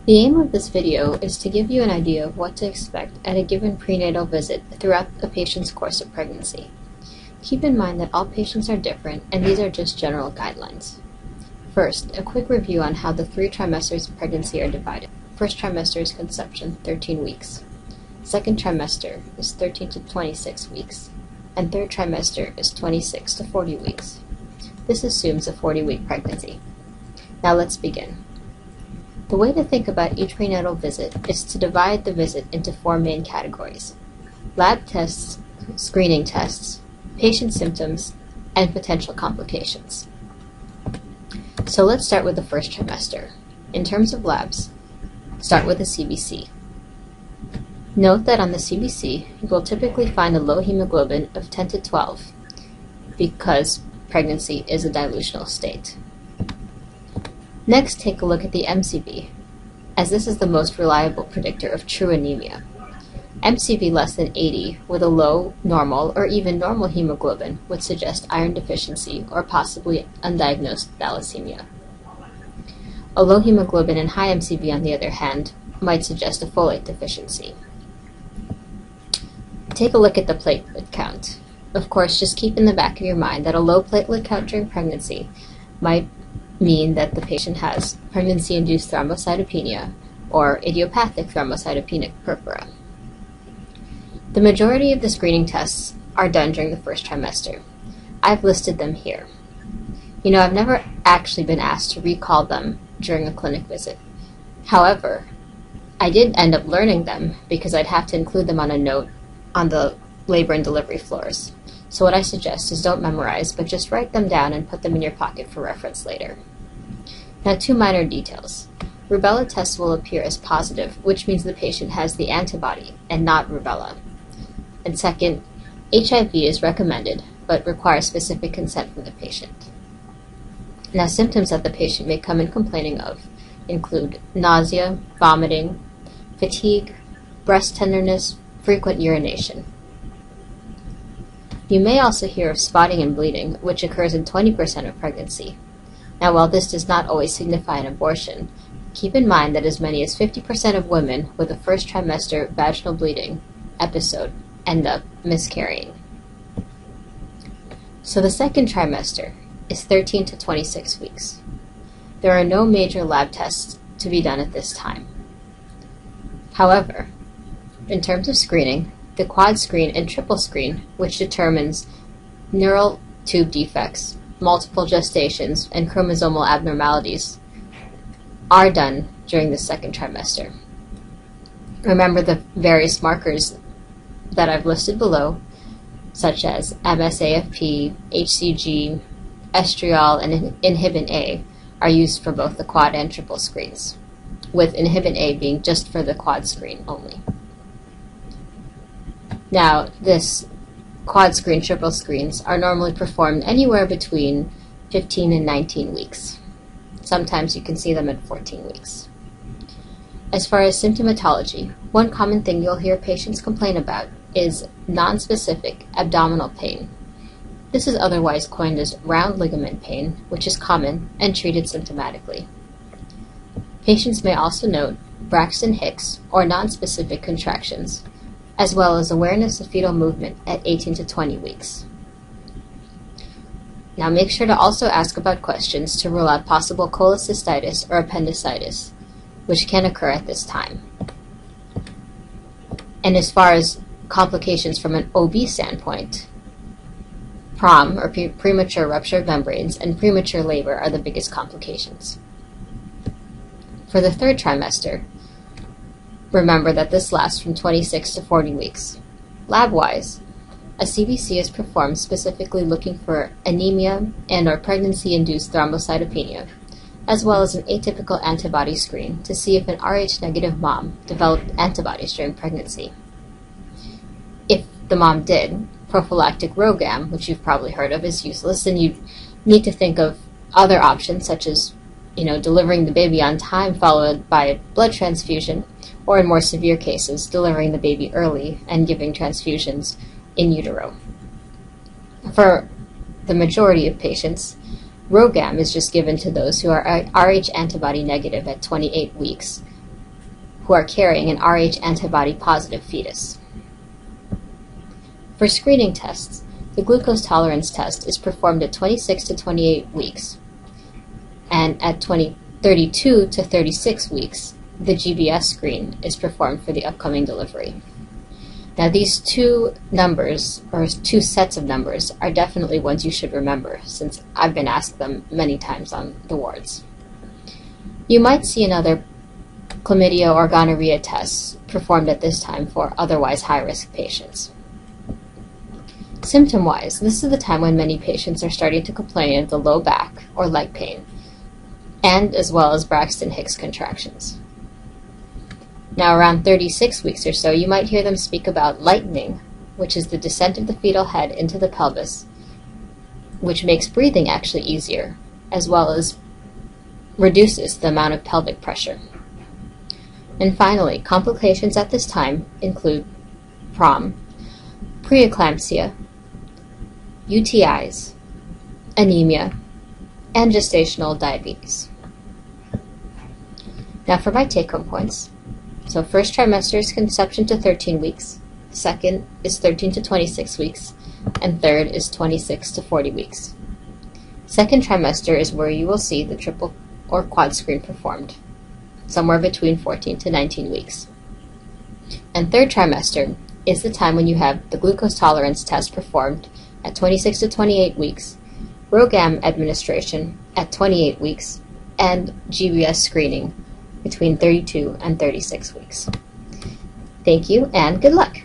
The aim of this video is to give you an idea of what to expect at a given prenatal visit throughout a patient's course of pregnancy. Keep in mind that all patients are different, and these are just general guidelines. First, a quick review on how the 3 trimesters of pregnancy are divided. First trimester is conception, 13 weeks. Second trimester is 13 to 26 weeks. And third trimester is 26 to 40 weeks. This assumes a 40-week pregnancy. Now let's begin. The way to think about each prenatal visit is to divide the visit into 4 main categories: lab tests, screening tests, patient symptoms, and potential complications. So let's start with the first trimester. In terms of labs, start with a CBC. Note that on the CBC, you will typically find a low hemoglobin of 10 to 12 because pregnancy is a dilutional state. Next, take a look at the MCV, as this is the most reliable predictor of true anemia. MCV less than 80 with a low, normal, or even normal hemoglobin would suggest iron deficiency or possibly undiagnosed thalassemia. A low hemoglobin and high MCV, on the other hand, might suggest a folate deficiency. Take a look at the platelet count. Of course, just keep in the back of your mind that a low platelet count during pregnancy might mean that the patient has pregnancy-induced thrombocytopenia or idiopathic thrombocytopenic purpura. The majority of the screening tests are done during the first trimester. I've listed them here. I've never actually been asked to recall them during a clinic visit. However, I did end up learning them because I'd have to include them on a note on the labor and delivery floors. So what I suggest is don't memorize, but just write them down and put them in your pocket for reference later. Now, 2 minor details. Rubella tests will appear as positive, which means the patient has the antibody and not rubella. And second, HIV is recommended, but requires specific consent from the patient. Now, symptoms that the patient may come in complaining of include nausea, vomiting, fatigue, breast tenderness, frequent urination. You may also hear of spotting and bleeding, which occurs in 20% of pregnancy. Now, while this does not always signify an abortion, keep in mind that as many as 50% of women with a first trimester vaginal bleeding episode end up miscarrying. So the second trimester is 13 to 26 weeks. There are no major lab tests to be done at this time. However, in terms of screening, the quad screen and triple screen, which determines neural tube defects, multiple gestations, and chromosomal abnormalities, are done during the second trimester. Remember the various markers that I've listed below, such as MSAFP, HCG, estriol, and inhibin A, are used for both the quad and triple screens, with inhibin A being just for the quad screen only. Now, this quad screen, triple screens are normally performed anywhere between 15 and 19 weeks. Sometimes you can see them at 14 weeks. As far as symptomatology, one common thing you'll hear patients complain about is nonspecific abdominal pain. This is otherwise coined as round ligament pain, which is common and treated symptomatically. Patients may also note Braxton Hicks or nonspecific contractions, as well as awareness of fetal movement at 18 to 20 weeks. Now make sure to also ask about questions to rule out possible cholecystitis or appendicitis, which can occur at this time. And as far as complications from an OB standpoint, PROM, or premature rupture of membranes, and premature labor are the biggest complications. For the third trimester, remember that this lasts from 26 to 40 weeks. Lab-wise, a CBC is performed specifically looking for anemia and/or pregnancy-induced thrombocytopenia, as well as an atypical antibody screen to see if an Rh-negative mom developed antibodies during pregnancy. If the mom did, prophylactic RhoGAM, which you've probably heard of, is useless, and you need to think of other options such as delivering the baby on time followed by a blood transfusion, or in more severe cases, delivering the baby early and giving transfusions in utero. For the majority of patients, RhoGAM is just given to those who are Rh antibody negative at 28 weeks who are carrying an Rh antibody positive fetus. For screening tests, the glucose tolerance test is performed at 26 to 28 weeks, and at 32 to 36 weeks, the GBS screen is performed for the upcoming delivery. Now these two numbers, or two sets of numbers, are definitely ones you should remember, since I've been asked them many times on the wards. You might see another chlamydia or gonorrhea tests performed at this time for otherwise high-risk patients. Symptom-wise, this is the time when many patients are starting to complain of the low back or leg pain, and as well as Braxton Hicks contractions. Now around 36 weeks or so, you might hear them speak about lightening, which is the descent of the fetal head into the pelvis, which makes breathing actually easier, as well as reduces the amount of pelvic pressure. And finally, complications at this time include PROM, preeclampsia, UTIs, anemia, and gestational diabetes. Now for my take-home points. So first trimester is conception to 13 weeks, second is 13 to 26 weeks, and third is 26 to 40 weeks. Second trimester is where you will see the triple or quad screen performed, somewhere between 14 to 19 weeks. And third trimester is the time when you have the glucose tolerance test performed at 26 to 28 weeks, RhoGAM administration at 28 weeks, and GBS screening between 32 and 36 weeks. Thank you, and good luck!